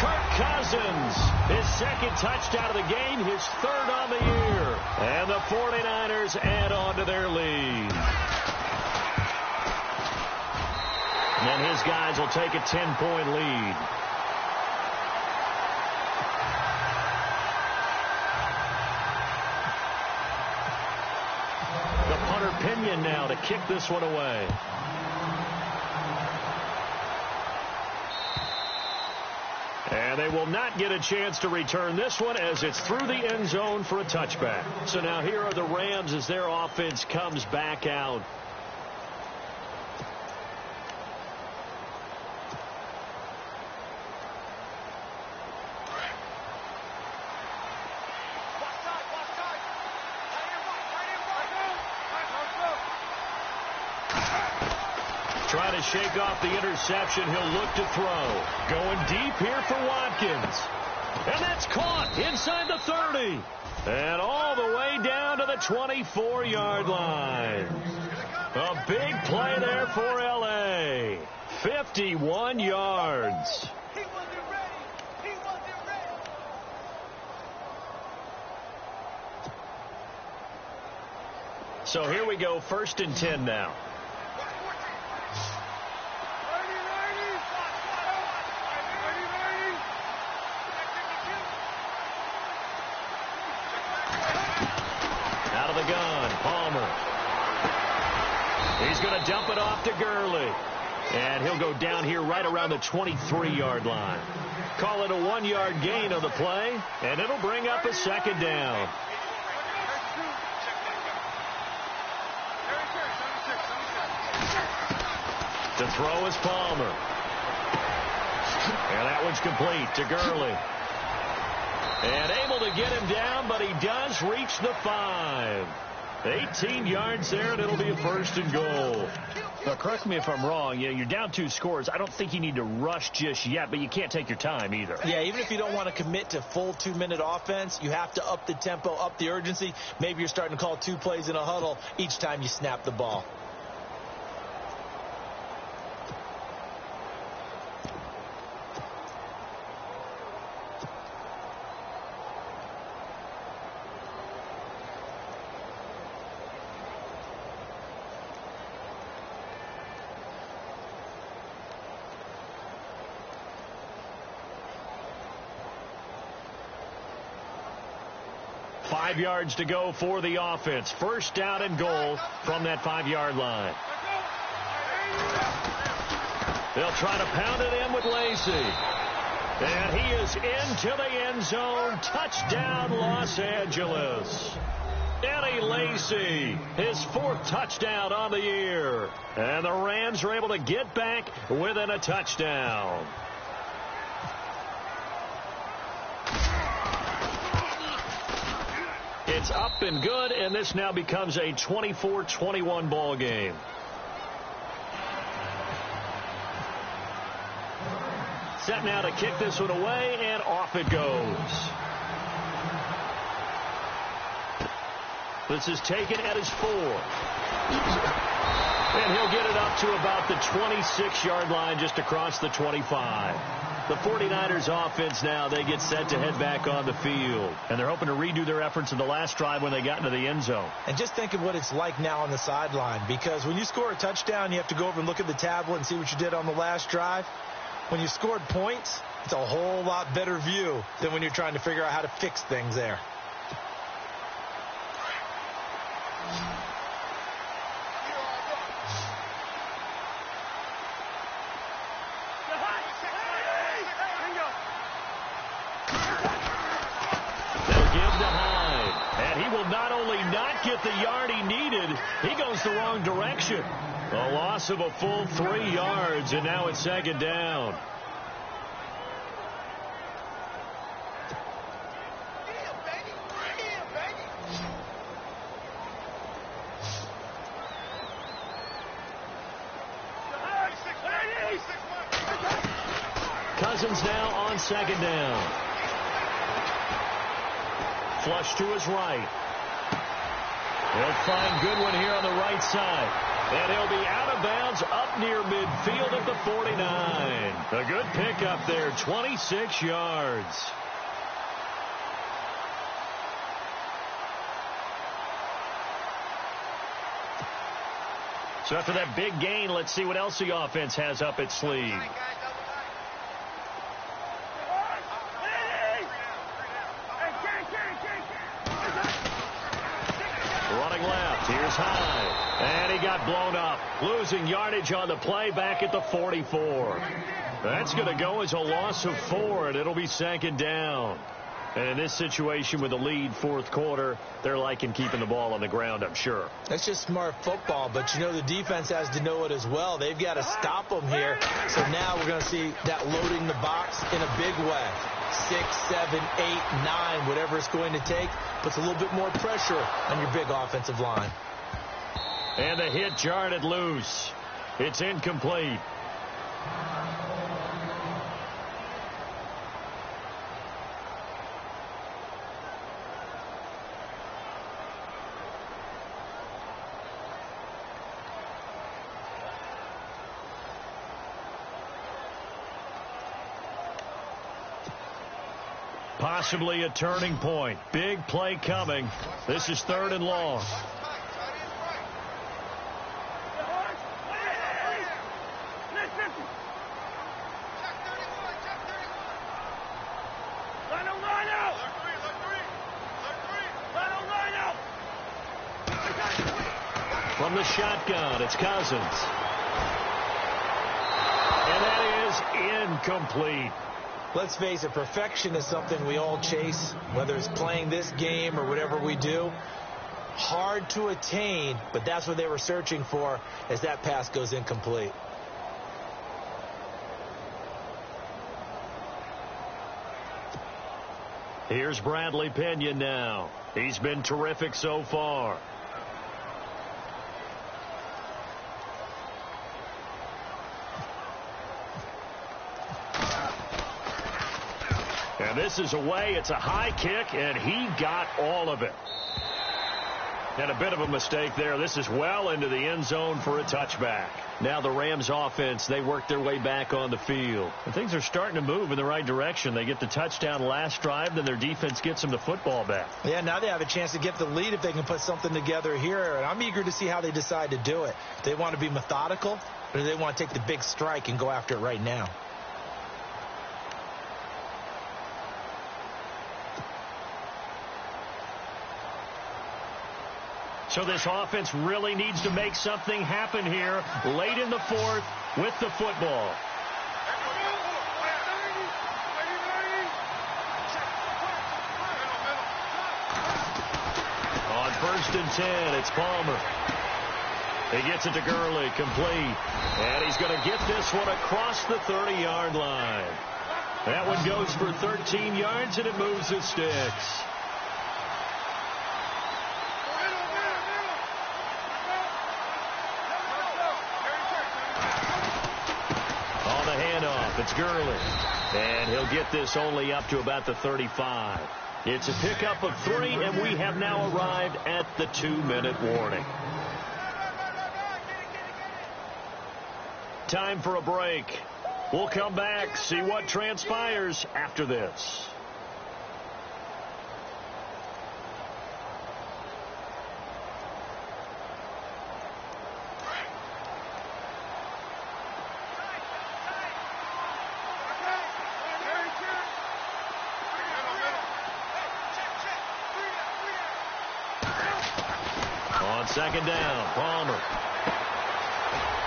Kirk Cousins, his 2nd touchdown of the game, his 3rd on the year. And the 49ers add on to their lead. And his guys will take a 10-point lead. The punter Pinion now to kick this one away. And they will not get a chance to return this one as it's through the end zone for a touchback. So now here are the Rams as their offense comes back out. Trying to shake off the interception. He'll look to throw. Going deep here for Watkins. And that's caught inside the 30. And all the way down to the 24-yard line. A big play there for L.A. 51 yards. So here we go, 1st and 10 now. Out of the gun, Palmer. He's going to dump it off to Gurley. And he'll go down here right around the 23-yard line. Call it a 1-yard gain on the play, and it'll bring up a 2nd down. To throw is Palmer. And that one's complete to Gurley. And able to get him down, but he does reach the 5. 18 yards there, and it'll be a 1st and goal. Now, correct me if I'm wrong. You're down 2 scores. I don't think you need to rush just yet, but you can't take your time either. Yeah, even if you don't want to commit to full 2-minute offense, you have to up the tempo, up the urgency. Maybe you're starting to call 2 plays in a huddle each time you snap the ball. Five yards to go for the offense. 1st down and goal from that 5-yard line. They'll try to pound it in with Lacy. And he is into the end zone. Touchdown, Los Angeles. Eddie Lacy, his 4th touchdown on the year. And the Rams are able to get back within a touchdown. It's up and good, and this now becomes a 24-21 ball game. Set now to kick this one away, and off it goes. This is taken at his 4. And he'll get it up to about the 26-yard line, just across the 25. The 49ers offense now, they get set to head back on the field. And they're hoping to redo their efforts in the last drive when they got into the end zone. And just think of what it's like now on the sideline, because when you score a touchdown, you have to go over and look at the tablet and see what you did on the last drive. When you scored points, it's a whole lot better view than when you're trying to figure out how to fix things there. Get the yard he needed. He goes the wrong direction. A loss of a full 3 yards, and now it's 2nd down. Cousins now on second down. Flush to his right. He'll find Goodwin here on the right side. And he'll be out of bounds up near midfield at the 49. A good pickup there, 26 yards. So after that big gain, let's see what else the offense has up its sleeve. Running left, here's Hyde. And he got blown up. Losing yardage on the play back at the 44. That's going to go as a loss of 4, and it'll be second down. And in this situation with the lead fourth quarter, they're liking keeping the ball on the ground, I'm sure. That's just smart football, but you know the defense has to know it as well. They've got to stop them here. So now we're going to see that loading the box in a big way. 6, 7, 8, 9, whatever it's going to take, puts a little bit more pressure on your big offensive line. And the hit jarred it loose. It's incomplete. Possibly a turning point. Big play coming. This is 3rd and long. From the shotgun, it's Cousins. And that is incomplete. Let's face it, perfection is something we all chase, whether it's playing this game or whatever we do. Hard to attain, but that's what they were searching for as that pass goes incomplete. Here's Bradley Pinion now. He's been terrific so far. And this is away. It's a high kick, and he got all of it. And a bit of a mistake there. This is well into the end zone for a touchback. Now the Rams offense, they work their way back on the field. And things are starting to move in the right direction. They get the touchdown last drive, then their defense gets them the football back. Yeah, now they have a chance to get the lead if they can put something together here. And I'm eager to see how they decide to do it. They want to be methodical, or do they want to take the big strike and go after it right now? So this offense really needs to make something happen here late in the fourth with the football. On 1st and 10, it's Palmer. He gets it to Gurley, complete. And he's going to get this one across the 30-yard line. That one goes for 13 yards, and it moves the sticks. It's Gurley, and he'll get this only up to about the 35. It's a pickup of 3, and we have now arrived at the 2-minute warning. Time for a break. We'll come back, see what transpires after this. Second down, Palmer.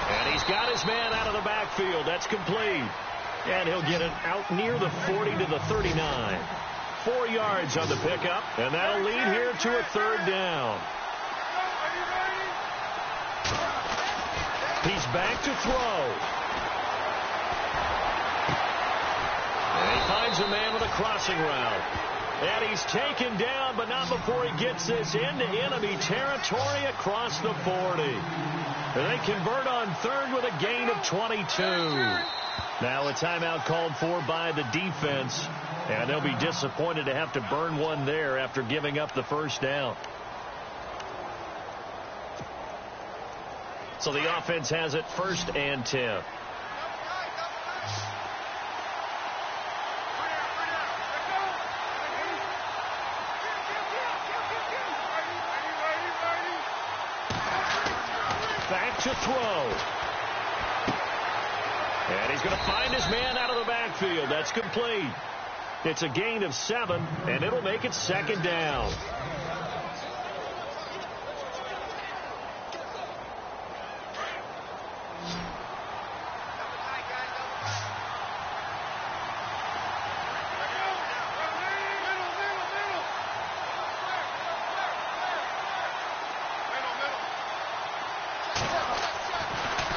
And he's got his man out of the backfield. That's complete. And he'll get it out near the 40 to the 39. 4 yards on the pickup, and that'll lead here to a 3rd down. He's back to throw. And he finds a man with a crossing route. And he's taken down, but not before he gets this into enemy territory across the 40. And they convert on 3rd with a gain of 22. Now a timeout called for by the defense, and they'll be disappointed to have to burn one there after giving up the first down. So the offense has it 1st and 10. Back to throw. And he's going to find his man out of the backfield. That's complete. It's a gain of 7, and it'll make it 2nd down.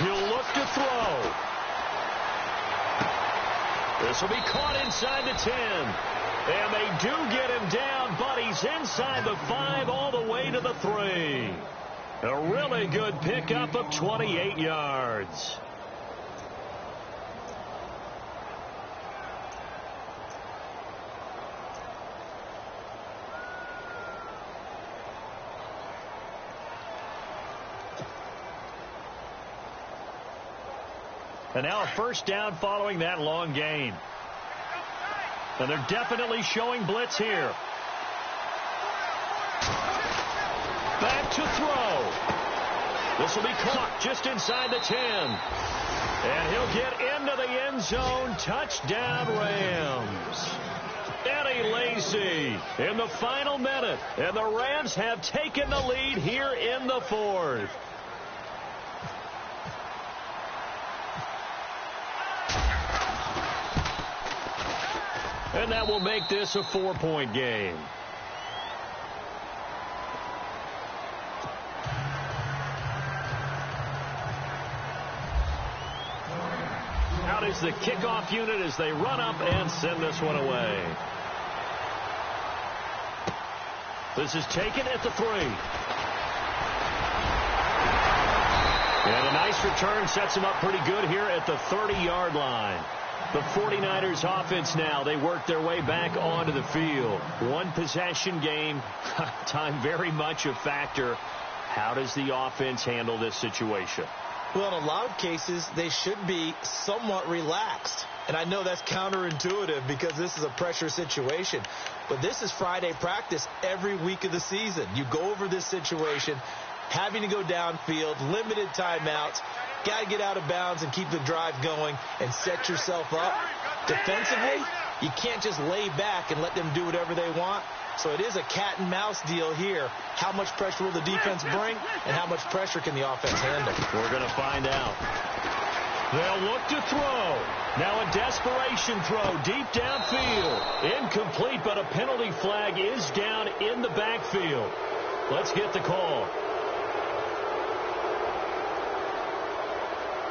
He'll look to throw. This will be caught inside the 10. And they do get him down, but he's inside the 5 all the way to the 3. A really good pickup of 28 yards. And now a 1st down following that long gain. And they're definitely showing blitz here. Back to throw. This will be caught just inside the 10. And he'll get into the end zone. Touchdown, Rams. Eddie Lacy in the final minute. And the Rams have taken the lead here in the 4th. And that will make this a 4-point game. Out is the kickoff unit as they run up and send this one away. This is taken at the 3. And a nice return sets him up pretty good here at the 30-yard line. The 49ers offense now, they work their way back onto the field. One possession game, time very much a factor. How does the offense handle this situation? Well, in a lot of cases, they should be somewhat relaxed. And I know that's counterintuitive because this is a pressure situation. But this is Friday practice every week of the season. You go over this situation, having to go downfield, limited timeouts. Got to get out of bounds and keep the drive going and set yourself up. Defensively, you can't just lay back and let them do whatever they want. So it is a cat and mouse deal here. How much pressure will the defense bring and how much pressure can the offense handle? We're going to find out. They'll look to throw. Now a desperation throw deep downfield. Incomplete, but a penalty flag is down in the backfield. Let's get the call.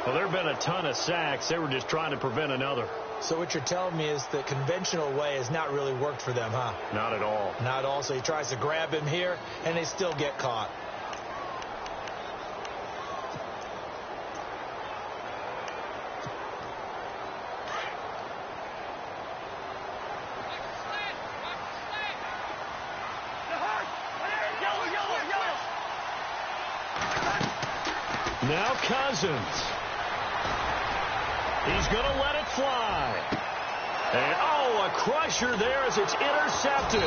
Well, there have been a ton of sacks. They were just trying to prevent another. So what you're telling me is the conventional way has not really worked for them, huh? Not at all. Not at all. So he tries to grab him here, and they still get caught. Now Cousins. He's going to let it fly. And, oh, a crusher there as it's intercepted.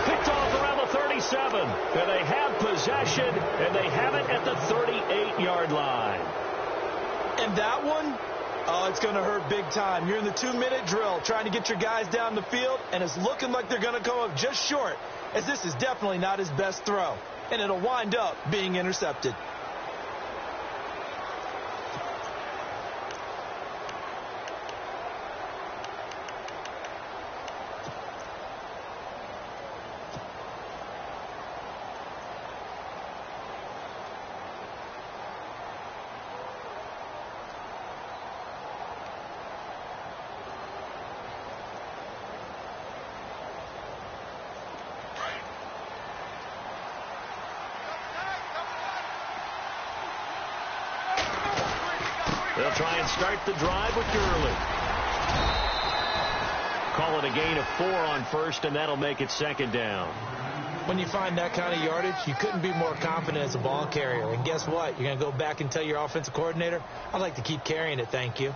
Picked off around the 37. And they have possession, and they have it at the 38-yard line. And that one, oh, it's going to hurt big time. You're in the 2-minute drill trying to get your guys down the field, and it's looking like they're going to come up just short, as this is definitely not his best throw. And it'll wind up being intercepted. They'll try and start the drive with Gurley. Call it a gain of 4 on first, and that'll make it second down. When you find that kind of yardage, you couldn't be more confident as a ball carrier. And guess what? You're going to go back and tell your offensive coordinator, I'd like to keep carrying it, thank you.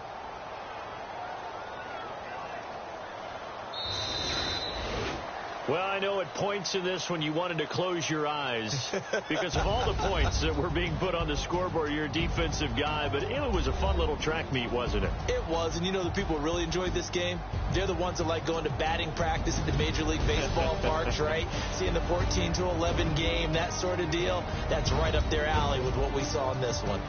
Well, I know at points in this when you wanted to close your eyes because of all the points that were being put on the scoreboard. You're a defensive guy, but it was a fun little track meet, wasn't it? It was, and you know the people who really enjoyed this game? They're the ones that like going to batting practice at the Major League Baseball parks, right? Seeing the 14-11 game, that sort of deal. That's right up their alley with what we saw in this one.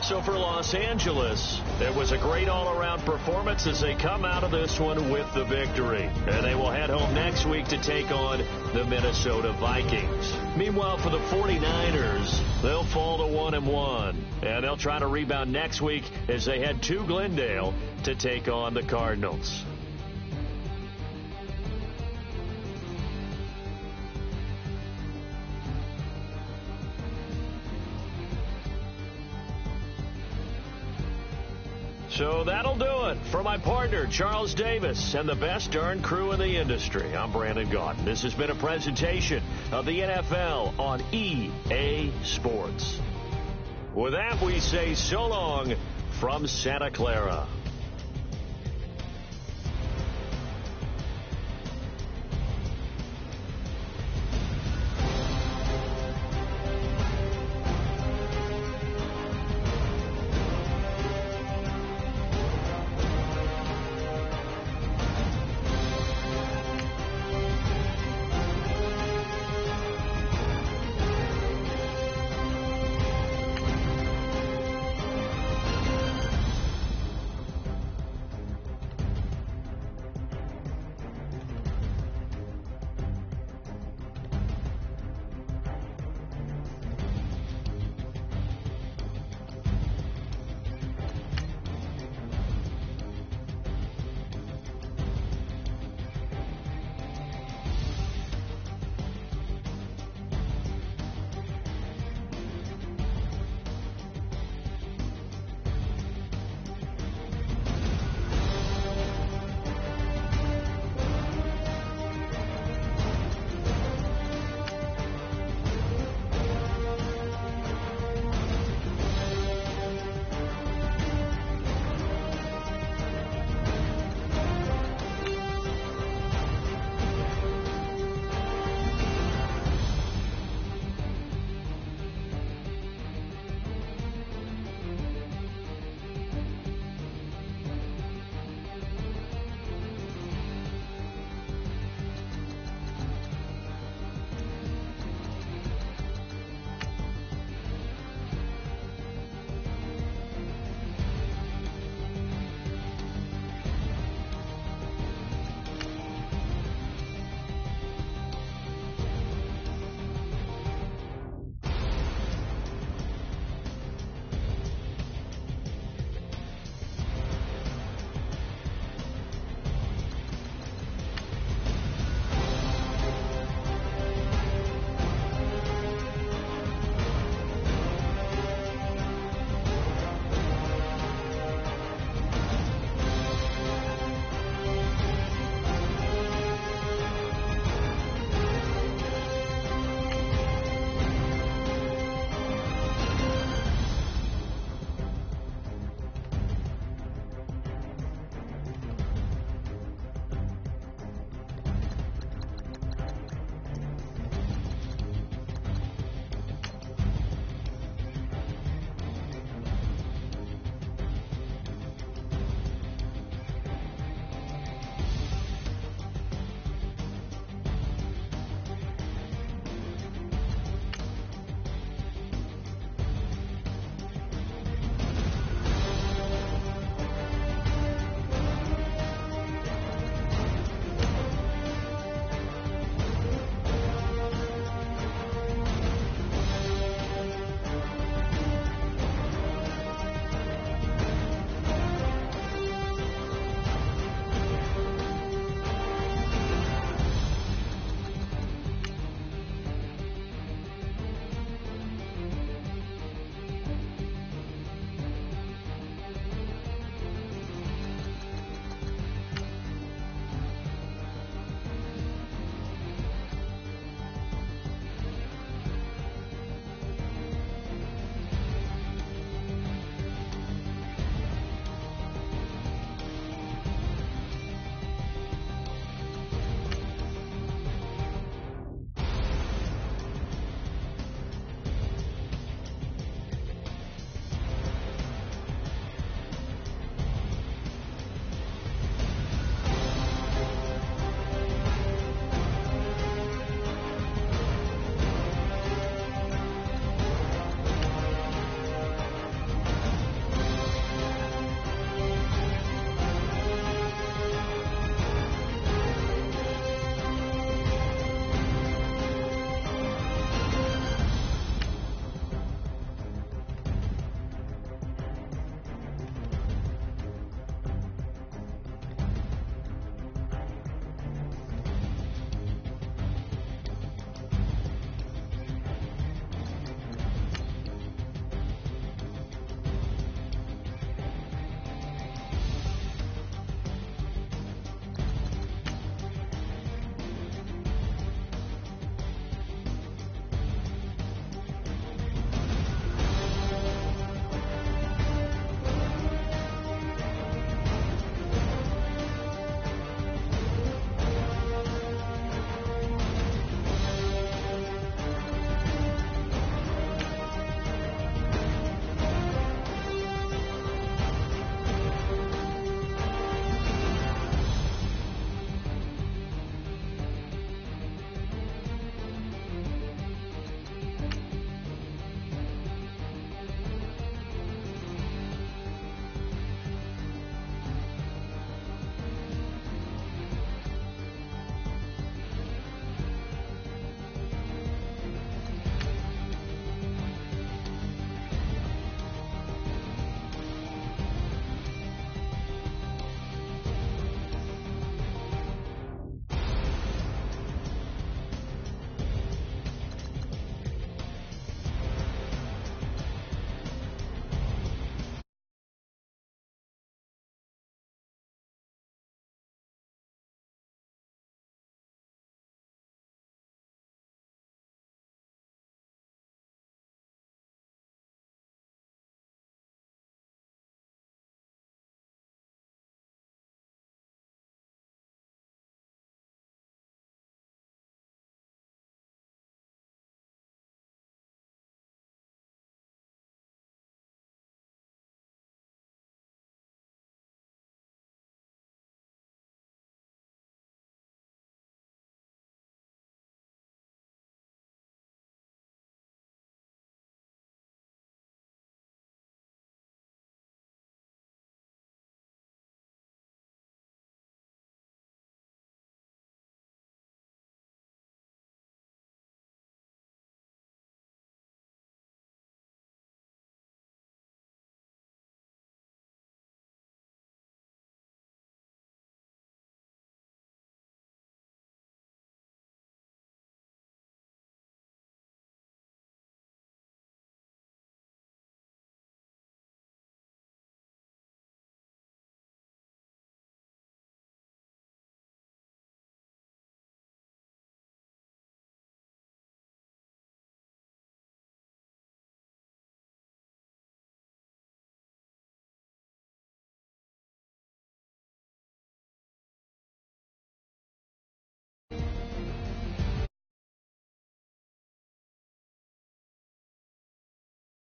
So for Los Angeles, it was a great all-around performance as they come out of this one with the victory. And they will head home next week to take on the Minnesota Vikings. Meanwhile, for the 49ers, they'll fall to 1-1. And they'll try to rebound next week as they head to Glendale to take on the Cardinals. So that'll do it. For my partner, Charles Davis, and the best darn crew in the industry, I'm Brandon Gaudin. This has been a presentation of the NFL on EA Sports. With that, we say so long from Santa Clara.